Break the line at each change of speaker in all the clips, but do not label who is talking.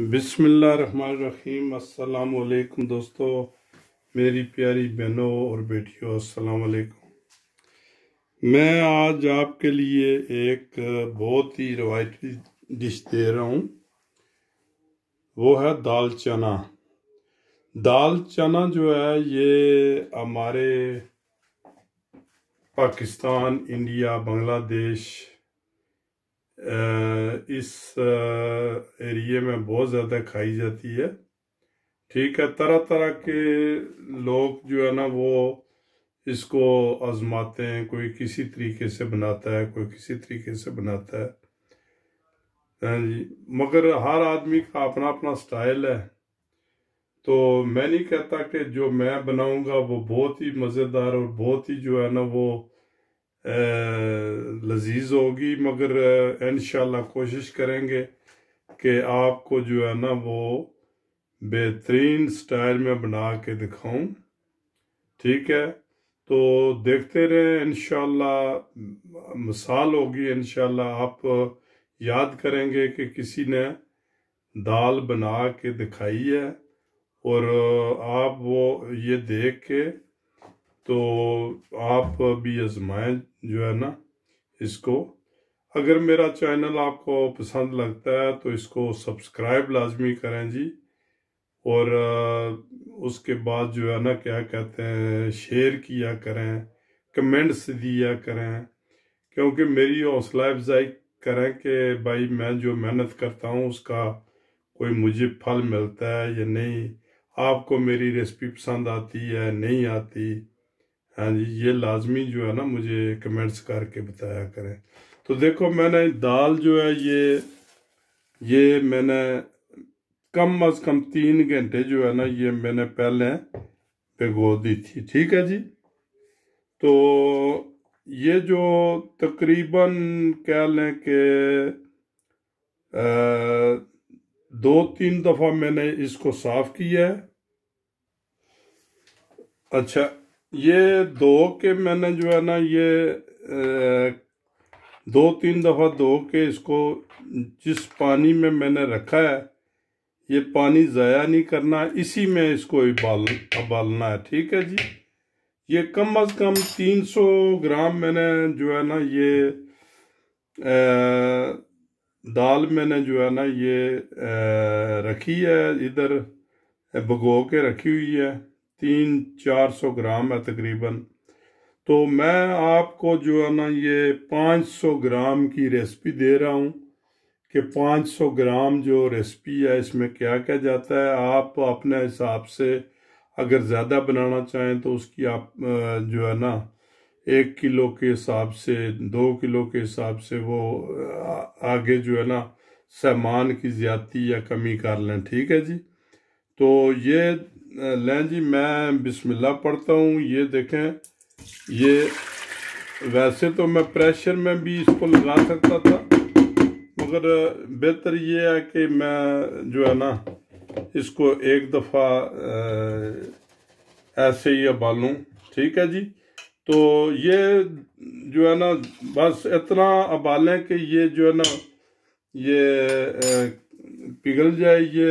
बिस्मिल्लाहिर्रहमानिर्रहीम। अस्सलाम वालेकुम दोस्तों, मेरी प्यारी बहनों और बेटियों, अस्सलाम वालेकुम। मैं आज आपके लिए एक बहुत ही रवायती डिश दे रहा हूँ। वो है दाल चना। दाल चना जो है ये हमारे पाकिस्तान, इंडिया, बांग्लादेश इस एरिया में बहुत ज़्यादा खाई जाती है। ठीक है, तरह तरह के लोग जो है ना वो इसको आजमाते हैं। कोई किसी तरीके से बनाता है, कोई किसी तरीके से बनाता है। हाँ जी, मगर हर आदमी का अपना अपना स्टाइल है। तो मैं नहीं कहता कि जो मैं बनाऊंगा वो बहुत ही मज़ेदार और बहुत ही जो है ना वो लजीज होगी, मगर इंशाल्लाह कोशिश करेंगे कि आपको जो है ना वो बेहतरीन स्टाइल में बना के दिखाऊं। ठीक है, तो देखते रहे, इंशाल्लाह मिसाल होगी। इंशाल्लाह आप याद करेंगे कि किसी ने दाल बना के दिखाई है और आप वो ये देख के तो आप भी आजमाएं जो है ना इसको। अगर मेरा चैनल आपको पसंद लगता है तो इसको सब्सक्राइब लाजमी करें जी। और उसके बाद जो है ना क्या कहते हैं, शेयर किया करें, कमेंट्स दिया करें, क्योंकि मेरी हौसला अफजाई करें कि भाई मैं जो मेहनत करता हूँ उसका कोई मुझे फल मिलता है या नहीं। आपको मेरी रेसिपी पसंद आती है नहीं आती, हाँ जी, ये लाजमी जो है ना मुझे कमेंट्स करके बताया करें। तो देखो, मैंने दाल जो है ये मैंने कम अज कम 3 घंटे जो है ना ये मैंने पहले भिगो दी थी। ठीक है जी, तो ये जो तकरीबन कह लें कि 2-3 दफ़ा मैंने इसको साफ किया है। अच्छा, ये धो के मैंने जो है ना ये 2-3 दफ़ा धो के इसको जिस पानी में मैंने रखा है ये पानी ज़ाया नहीं करना, इसी में इसको उबालना है। ठीक है जी, ये कम अज़ कम 300 ग्राम मैंने जो है ना ये दाल मैंने जो है ना ये रखी है, इधर भिगो के रखी हुई है। 300-400 ग्राम है तकरीबन। तो मैं आपको जो है ना ये 500 ग्राम की रेसिपी दे रहा हूँ कि 500 ग्राम जो रेसिपी है इसमें क्या क्या जाता है। आप अपने हिसाब से अगर ज़्यादा बनाना चाहें तो उसकी आप जो है ना 1 किलो के हिसाब से, 2 किलो के हिसाब से वो आगे जो है ना सामान की ज़्यादती या कमी कर लें। ठीक है जी, तो ये लें जी, मैं बिस्मिल्लाह पढ़ता हूँ। ये देखें, ये वैसे तो मैं प्रेशर में भी इसको लगा सकता था, मगर बेहतर ये है कि मैं जो है ना इसको एक दफ़ा ऐसे ही उबालूं। ठीक है जी, तो ये जो है ना बस इतना उबालें कि ये जो है ना ये पिघल जाए, ये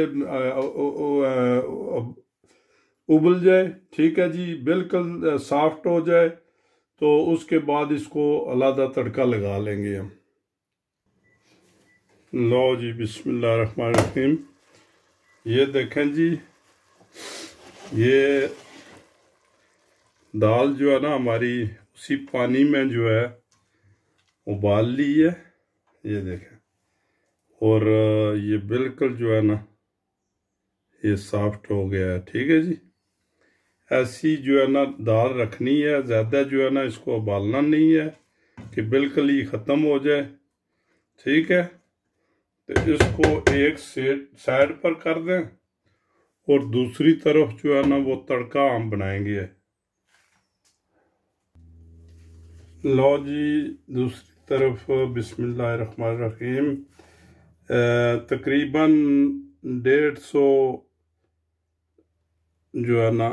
उबल जाए। ठीक है जी, बिल्कुल सॉफ्ट हो जाए, तो उसके बाद इसको अलग तड़का लगा लेंगे हम। लो जी, बिस्मिल्लाहिर्रहमानिर्रहीम। ये देखें जी, ये दाल जो है ना हमारी उसी पानी में जो है उबाल ली है। ये देखें, और ये बिल्कुल जो है ना ये सॉफ्ट हो गया है। ठीक है जी, ऐसी जो है ना दाल रखनी है, ज़्यादा जो है ना इसको उबालना नहीं है कि बिल्कुल ही ख़त्म हो जाए। ठीक है, तो इसको एक साइड पर कर दें और दूसरी तरफ जो है ना वो तड़का हम बनाएंगे। लो जी, दूसरी तरफ बिस्मिल्लाहिर्रहमानिर्रहीम तकरीबन 150 जो है ना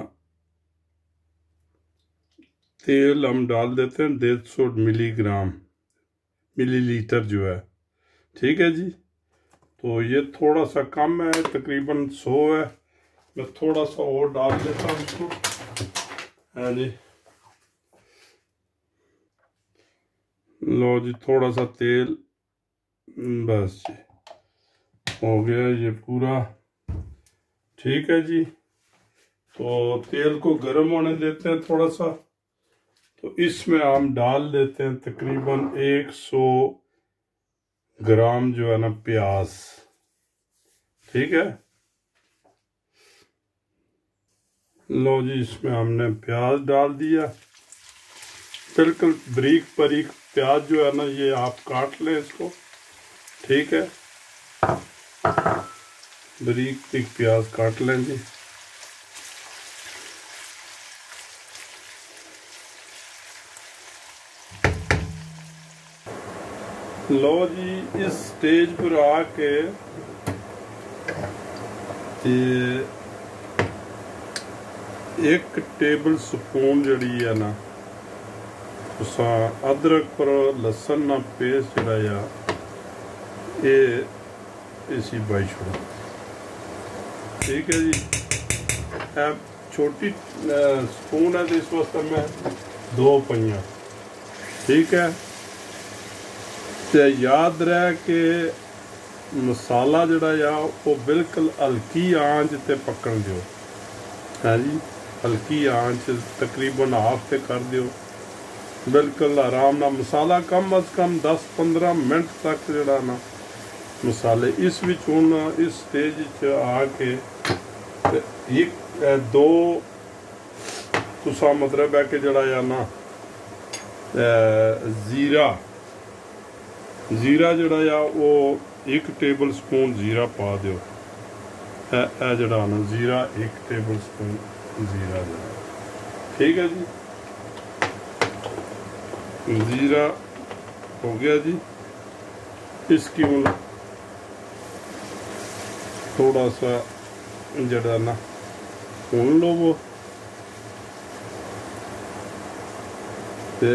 तेल हम डाल देते हैं, 150 मिलीलीटर जो है। ठीक है जी, तो ये थोड़ा सा कम है, तकरीबन 100 है। मैं थोड़ा सा और डाल देता हूँ इसको। हाँ जी, लो जी, थोड़ा सा तेल, बस जी हो गया ये पूरा। ठीक है जी, तो तेल को गर्म होने देते हैं थोड़ा सा। तो इसमें हम डाल देते हैं तकरीबन 100 ग्राम जो है ना प्याज। ठीक है, लो जी, इसमें हमने प्याज डाल दिया। बिल्कुल बारीक बारीक प्याज जो है ना, ये आप काट लें इसको। ठीक है, बारीक बारीक प्याज काट लें जी। लो जी, इस स्टेज पर आके ये 1 टेबल स्पून जड़ी है ना तुसा अदरक और लसन ना पेस्ट जड़ा ये इसी पाई छोड़ो। ठीक है जी, अब छोटी स्पून है तो इस वास्ते मैं 2 पाइया। ठीक है, तो याद रहे कि मसाला जड़ा या वो बिल्कुल हल्की आंच ते पकन दियो। है जी, हल्की आंच तकरीबन हाफ ते कर दियो, बिल्कुल आराम ना। मसाला कम अज कम 10-15 मिनट तक जड़ा ना मसाले इस विच हुण इस स्टेज आके 1-2 तुसा मतलब है कि जड़ा या ना जीरा जड़ा या वो 1 टेबल स्पून जीरा पा दियो। जड़ा ना जीरा 1 टेबल स्पून जीरा जड़ा। ठीक है जी, जीरा हो गया जी। इसकी मतलब थोड़ा सा जड़ा ना भून लो वो, ते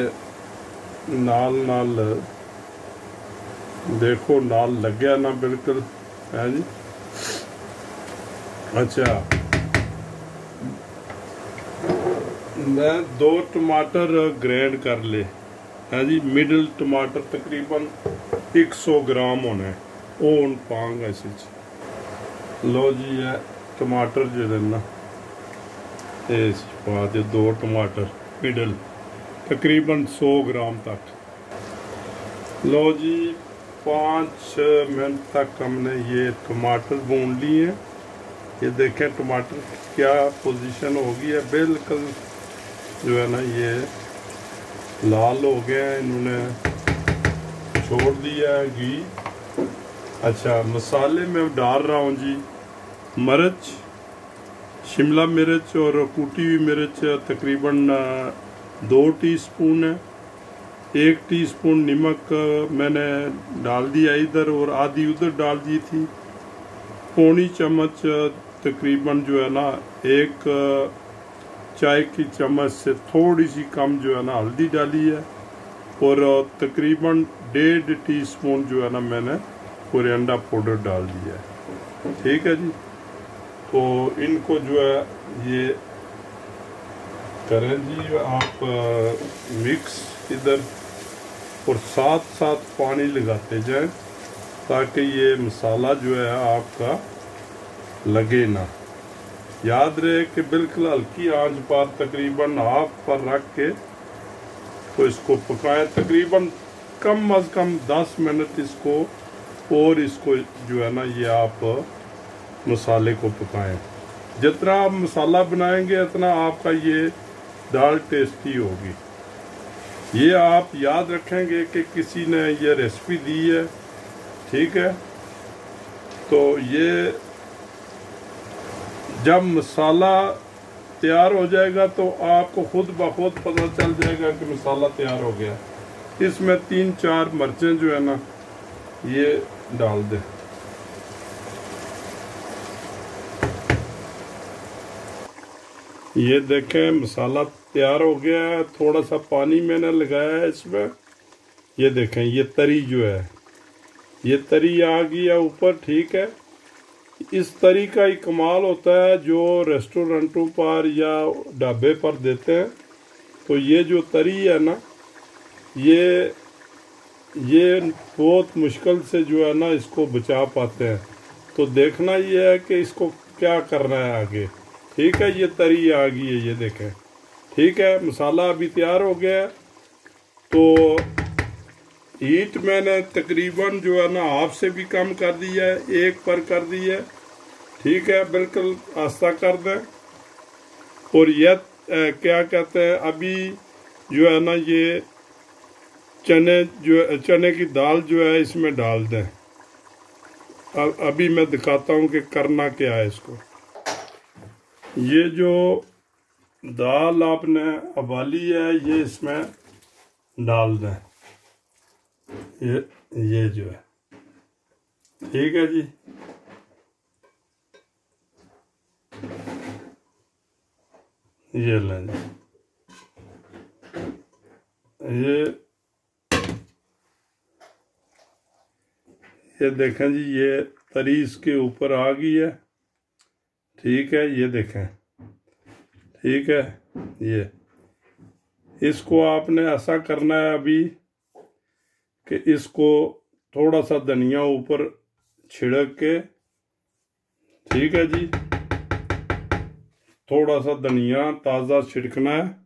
नाल देखो नाल लग्या ना बिल्कुल। है जी, अच्छा, मैं 2 टमाटर ग्राइंड कर ले। है जी, मिडल टमाटर तकरीबन 100 ग्राम होना है, वो पांगा इस। लो जी, है टमाटर जो ना पा दे 2 टमाटर मिडल तकरीबन 100 ग्राम तक। लो जी, 5 मिनट तक हमने ये टमाटर भून लिए हैं। ये देखें टमाटर क्या पोजीशन हो गई है, बिल्कुल जो है ना ये लाल हो गए हैं, इन्होंने छोड़ दिया है घी। अच्छा, मसाले में डाल रहा हूँ जी मिर्च, शिमला मिर्च और कूटी हुई मिर्च तकरीबन 2 टीस्पून है। 1 टीस्पून नमक मैंने डाल दिया इधर और आधी उधर डाल दी थी। पौनी चम्मच तकरीबन जो है ना 1 चाय की चम्मच से थोड़ी सी कम जो है ना हल्दी डाली है और तकरीबन 1.5 टीस्पून जो है ना मैंने कोरिएंडर पाउडर डाल दिया है। ठीक है जी, तो इनको जो है ये करें जी आप मिक्स इधर, और साथ साथ पानी लगाते जाएं ताकि ये मसाला जो है आपका लगे ना। याद रहे कि बिल्कुल हल्की आंच पर तकरीबन हाफ पर रख के तो इसको पकाएं तकरीबन कम अज कम 10 मिनट इसको, और इसको जो है ना ये आप मसाले को पकाएं। जितना आप मसाला बनाएंगे उतना आपका ये दाल टेस्टी होगी। ये आप याद रखेंगे कि किसी ने ये रेसिपी दी है। ठीक है, तो ये जब मसाला तैयार हो जाएगा तो आपको खुद ब खुद पता चल जाएगा कि मसाला तैयार हो गया। इसमें 3-4 मिर्चें जो है ना ये डाल दें। ये देखें मसाला तैयार हो गया है। थोड़ा सा पानी मैंने लगाया है इसमें। ये देखें ये तरी जो है ये तरी आ गई है ऊपर, ठीक है। इस तरी का ही कमाल होता है जो रेस्टोरेंटों पर या ढाबे पर देते हैं। तो ये जो तरी है ना, ये बहुत मुश्किल से जो है ना इसको बचा पाते हैं। तो देखना ये है कि इसको क्या करना है आगे, ठीक है। ये तरी आ गई है, ये देखें, ठीक है। मसाला अभी तैयार हो गया है। तो हीट मैंने तकरीबन जो है ना हाफ से भी कम कर दी है, 1 पर कर दी है, ठीक है। बिल्कुल आस्ता कर दें। और यह क्या कहते हैं, अभी जो है ना ये चने की दाल जो है इसमें डाल दें। अभी मैं दिखाता हूँ कि करना क्या है इसको। ये जो दाल आपने उबाली है ये इसमें डाल दें, ये जो है, ठीक है जी। ये लें जी, ये देखें जी, ये तरी इसके ऊपर आ गई है, ठीक है। ये देखें, ठीक है। ये इसको आपने ऐसा करना है अभी कि इसको थोड़ा सा धनिया ऊपर छिड़क के, ठीक है जी, थोड़ा सा धनिया ताज़ा छिड़कना है।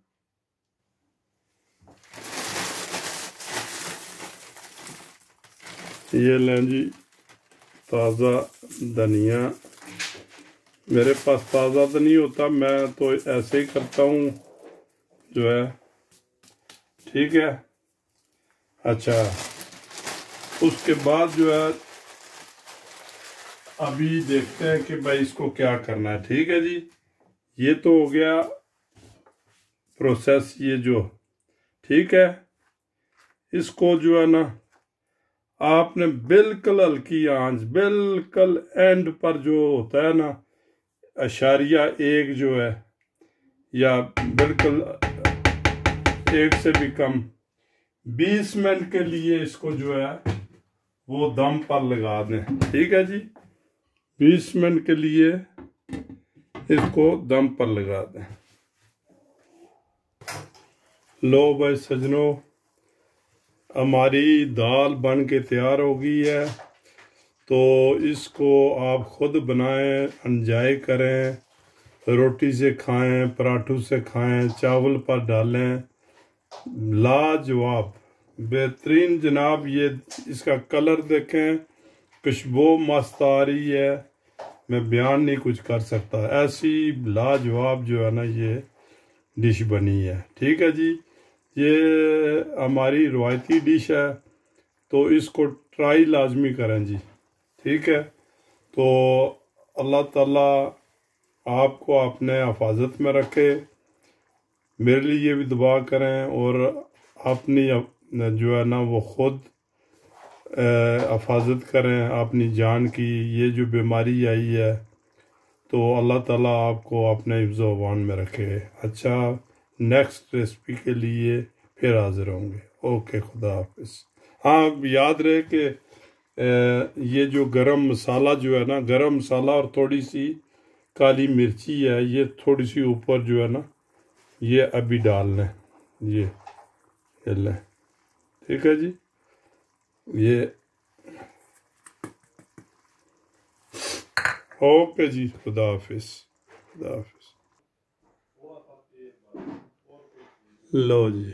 ये लें जी ताज़ा धनिया। मेरे पास ताज़ा तो नहीं होता, मैं तो ऐसे ही करता हूँ जो है, ठीक है। अच्छा, उसके बाद जो है अभी देखते हैं कि भाई इसको क्या करना है, ठीक है जी। ये तो हो गया प्रोसेस, ये जो, ठीक है। इसको जो है ना आपने बिल्कुल हल्की आंच, बिल्कुल एंड पर जो होता है ना 1.1 जो है, या बिल्कुल 1 से भी कम, 20 मिनट के लिए इसको जो है वो दम पर लगा दें, ठीक है जी। 20 मिनट के लिए इसको दम पर लगा दें। लो भाई सजनों, हमारी दाल बन के तैयार हो गई है। तो इसको आप खुद बनाएं, एंजॉय करें, रोटी से खाएं, पराठों से खाएं, चावल पर डालें, लाजवाब, बेहतरीन जनाब। ये इसका कलर देखें, खुशबू मस्त आ रही है, मैं बयान नहीं कुछ कर सकता, ऐसी लाजवाब जो है ना ये डिश बनी है, ठीक है जी। ये हमारी रवायती डिश है, तो इसको ट्राई लाजमी करें जी, ठीक है। तो अल्लाह ताला आपको अपने हिफाजत में रखे, मेरे लिए भी दुआ करें, और अपनी जो है ना वो खुद हिफाजत करें अपनी जान की। ये जो बीमारी आई है तो अल्लाह ताला आपको अपने हिफ्ज़-ओ अमान में रखे। अच्छा, नेक्स्ट रेसिपी के लिए फिर हाजिर होंगे। ओके, खुदा हाफिज़। हाँ, याद रहे कि ये जो गरम मसाला जो है ना, गरम मसाला और थोड़ी सी काली मिर्ची है, ये थोड़ी सी ऊपर जो है ना ये अभी डाल लें, ये लें, ठीक है जी। ये ओके जी, खुदा हाफिज़, खुदा हाफिज़। लो जी।